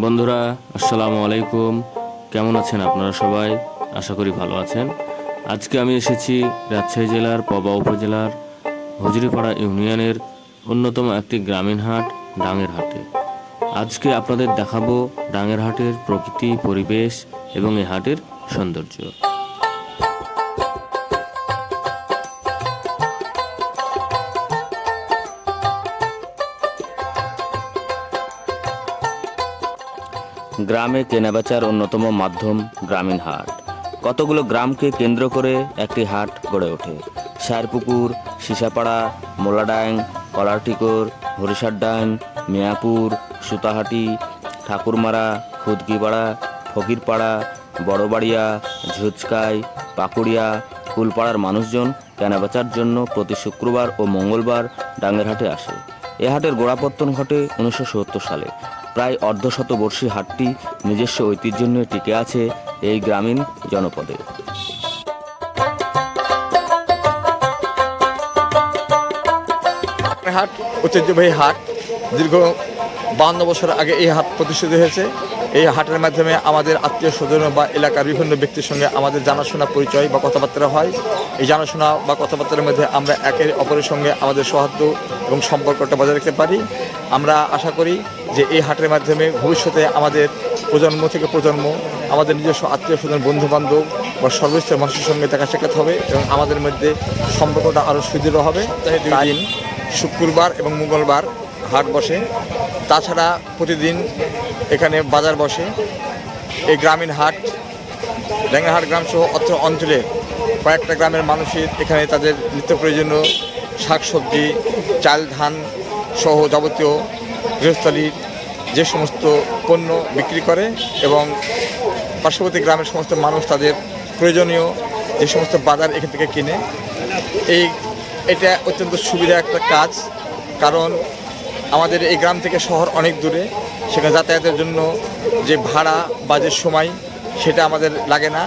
বন্ধুরা, আসসালামু আলাইকুম। কেমন আছেন আপনারা সবাই? আশা করি ভালো আছেন। আজকে আমি এসেছি রাজশাহী জেলার পবা উপজেলার হজুরিপাড়া ইউনিয়নের অন্যতম একটি গ্রামীণ হাট ডাঙের হাটে। আজকে আপনাদের দেখাবো ডাঙের হাটের প্রকৃতি, পরিবেশ এবং এই হাটের সৌন্দর্য। গ্রামে কেনাবেচার অন্যতম মাধ্যম গ্রামীণ হাট। কতগুলো গ্রামকে কেন্দ্র করে একটি হাট গড়ে ওঠে। সারপুকুর, সিসাপাড়া, মোলাডাং, কলারটিকর, হরিষারডাং, মিয়াপুর, সুতাহাটি, ঠাকুরমারা, খুদকিপাড়া, ফকিরপাড়া, বড়বাড়িয়া, ঝুচকাই, পাকুড়িয়া, কুলপাড়ার মানুষজন কেনাবেচার জন্য প্রতি শুক্রবার ও মঙ্গলবার ডাঙ্গের হাটে আসে। এ হাটের গোড়াপত্তন ঘটে 1970 সালে। প্রায় অর্ধশতবর্ষী হাটটি নিজস্ব ঐতিহ্য নিয়ে টিকে আছে এই গ্রামীণ জনপদে। হাট ঐতিহ্যবাহী হাট। দীর্ঘ 52 বছর আগে এই হাট প্রতিষ্ঠিত হয়েছে। এই হাটের মাধ্যমে আমাদের আত্মীয় স্বজন বা এলাকার বিভিন্ন ব্যক্তির সঙ্গে আমাদের জানাশোনা পরিচয় বা কথাবার্তা হয়। এই জানাশোনা বা কথাবার্তার মধ্যে আমরা একে অপরের সঙ্গে আমাদের সৌহার্দ্য এবং সম্পর্কটা বজায় রাখতে পারি। আমরা আশা করি যে এই হাটের মাধ্যমে ভবিষ্যতে আমাদের প্রজন্ম থেকে প্রজন্ম আমাদের নিজস্ব আত্মীয় স্বজন, বন্ধুবান্ধব বা সর্বস্তরের মানুষের সঙ্গে দেখা সাক্ষাৎ হবে এবং আমাদের মধ্যে সম্পর্কটা আরও সুদৃঢ় হবে। তাই শুক্রবার এবং মঙ্গলবার হাট বসে। তাছাড়া প্রতিদিন এখানে বাজার বসে। এই গ্রামীণ হাট ডাঙ্গেরহাট গ্রামসহ অত্র অঞ্চলে কয়েকটা গ্রামের মানুষের এখানে তাদের নিত্য প্রয়োজনীয় শাকসবজি, চাল, ধান সহ যাবতীয় গৃহস্থলীর যে সমস্ত পণ্য বিক্রি করে এবং পার্শ্ববর্তী গ্রামের সমস্ত মানুষ তাদের প্রয়োজনীয় যে সমস্ত বাজার এখান থেকে কিনে। এটা অত্যন্ত সুবিধা একটা কাজ, কারণ আমাদের এই গ্রাম থেকে শহর অনেক দূরে। সেখানে যাতায়াতের জন্য যে ভাড়া বা যে সময় সেটা আমাদের লাগে না।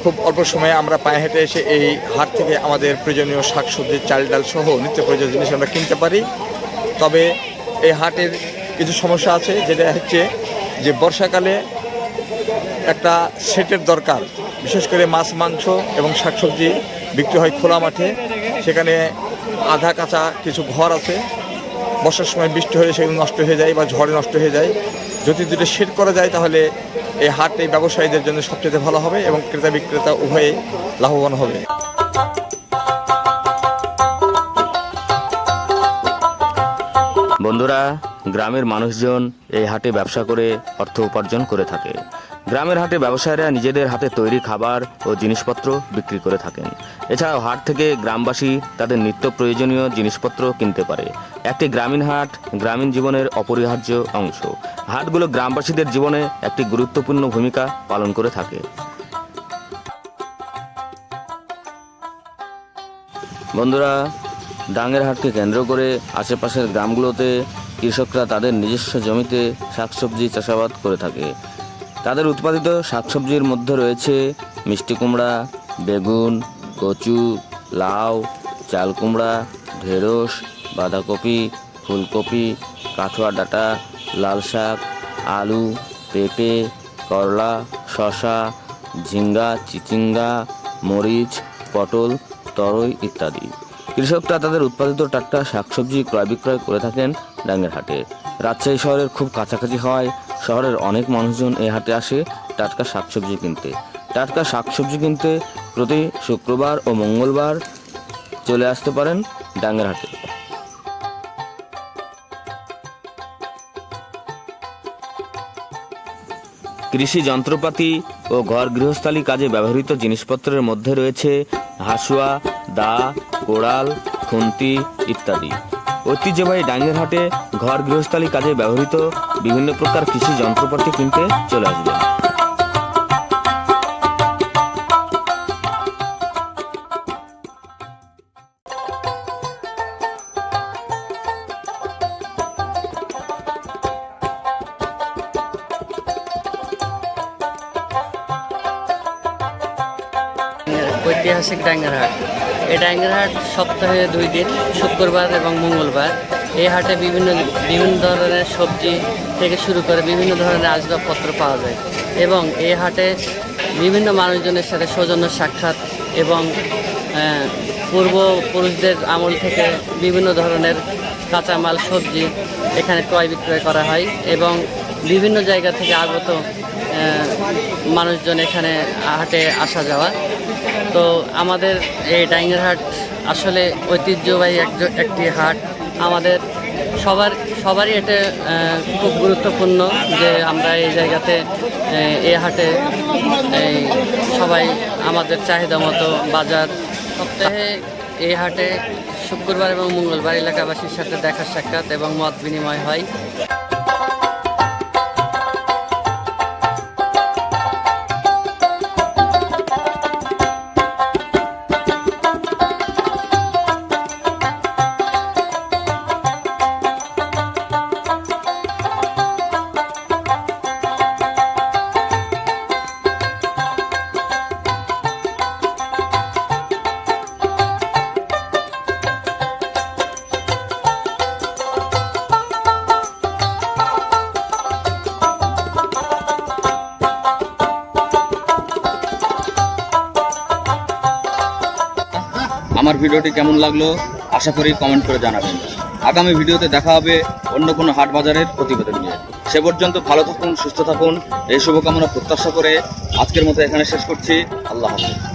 খুব অল্প সময়ে আমরা পায়ে হেঁটে এসে এই হাট থেকে আমাদের প্রয়োজনীয় শাকসবজি, চাল ডাল সহ নিত্য প্রয়োজনীয় জিনিস আমরা কিনতে পারি। তবে এই হাটের কিছু সমস্যা আছে, যেটা হচ্ছে যে বর্ষাকালে একটা সেটের দরকার। বিশেষ করে মাছ, মাংস এবং শাকসবজি বিক্রি হয় খোলা মাঠে। সেখানে আধা কাঁচা কিছু ঘর আছে। বর্ষার সময় বৃষ্টি হলে সেগুলো নষ্ট হয়ে যায় বা ঝড়ে নষ্ট হয়ে যায়। যদি দুটো শেড করা যায় তাহলে এই হাট এই ব্যবসায়ীদের জন্য সবচেয়ে ভালো হবে এবং ক্রেতা বিক্রেতা উভয়ে লাভবান হবে। বন্ধুরা, গ্রামের মানুষজন এই হাটে ব্যবসা করে অর্থ উপার্জন করে থাকে। গ্রামের হাটে ব্যবসায়ীরা নিজেদের হাতে তৈরি খাবার ও জিনিসপত্র বিক্রি করে থাকেন। এছাড়াও হাট থেকে গ্রামবাসী তাদের নিত্য প্রয়োজনীয় জিনিসপত্র কিনতে পারে। একটি গ্রামীণ হাট গ্রামীণ জীবনের অপরিহার্য অংশ। হাটগুলো গ্রামবাসীদের জীবনে একটি গুরুত্বপূর্ণ ভূমিকা পালন করে থাকে। বন্ধুরা, ডাঙ্গের হাটকে কেন্দ্র করে আশেপাশের গ্রামগুলোতে কৃষকরা তাদের নিজস্ব জমিতে শাকসবজি চাষাবাদ করে থাকে। তাদের উৎপাদিত শাকসবজির মধ্যে রয়েছে মিষ্টি কুমড়া, বেগুন, কচু, লাউ, চাল কুমড়া, ঢেঁড়স, বাঁধাকপি, ফুলকপি, কাঠুয়া ডাঁটা, লাল শাক, আলু, পেঁপে, করলা, শসা, ঝিঙ্গা, চিচিঙ্গা, মরিচ, পটল, তরই ইত্যাদি। কৃষকরা তাদের উৎপাদিত টাটকা শাকসবজি ক্রয় বিক্রয় করে থাকেন ডাঙ্গের হাটে। রাজশাহী শহরের খুব কাছাকাছি হওয়ায় শহরের অনেক মানুষজন এই হাটে আসে টাটকা শাকসবজি কিনতে। টাটকা শাকসবজি কিনতে প্রতি শুক্রবার ও মঙ্গলবার চলে আসতে পারেন ডাঙ্গের হাটে। কৃষি যন্ত্রপাতি ও ঘর গৃহস্থালী কাজে ব্যবহৃত জিনিসপত্রের মধ্যে রয়েছে হাসুয়া, দা, কোড়াল, খুন্তি ইত্যাদি। ঐতিহ্যবাহী ডাঙ্গের হাটে ঘর গৃহস্থালী কাজে ব্যবহৃত বিভিন্ন প্রকার কৃষি যন্ত্রপাতি কিনতে চলে আসবেন। ঐতিহাসিক ডাঙ্গের হাট। এই ডাঙ্গের হাট সপ্তাহে 2 দিন, শুক্রবার এবং মঙ্গলবার। এই হাটে বিভিন্ন বিভিন্ন ধরনের সবজি থেকে শুরু করে বিভিন্ন ধরনের আসবাবপত্র পাওয়া যায় এবং এই হাটে বিভিন্ন মানুষজনের সাথে সৌজন্য সাক্ষাৎ এবং পূর্বপুরুষদের আমল থেকে বিভিন্ন ধরনের কাঁচামাল সবজি এখানে ক্রয় বিক্রয় করা হয় এবং বিভিন্ন জায়গা থেকে আগত মানুষজন এখানে হাটে আসা যাওয়া। তো আমাদের এই ডাইঙ্গের হাট আসলে ঐতিহ্যবাহী একটি হাট। আমাদের সবারই এটা খুব গুরুত্বপূর্ণ যে আমরা এই জায়গাতে এই হাটে সবাই আমাদের চাহিদা মতো বাজার সপ্তাহে এই হাটে শুক্রবার এবং মঙ্গলবার এলাকাবাসীর সাথে দেখা সাক্ষাৎ এবং মত বিনিময় হয়। আমার ভিডিওটি কেমন লাগলো আশা করি কমেন্ট করে জানাবেন। আগামী ভিডিওতে দেখা হবে অন্য কোনো হাট বাজারের প্রতিবেদন নিয়ে। সে পর্যন্ত ভালো থাকুন, সুস্থ থাকুন, এই শুভকামনা প্রত্যাশা করে আজকের মতো এখানে শেষ করছি। আল্লাহ হাফেজ।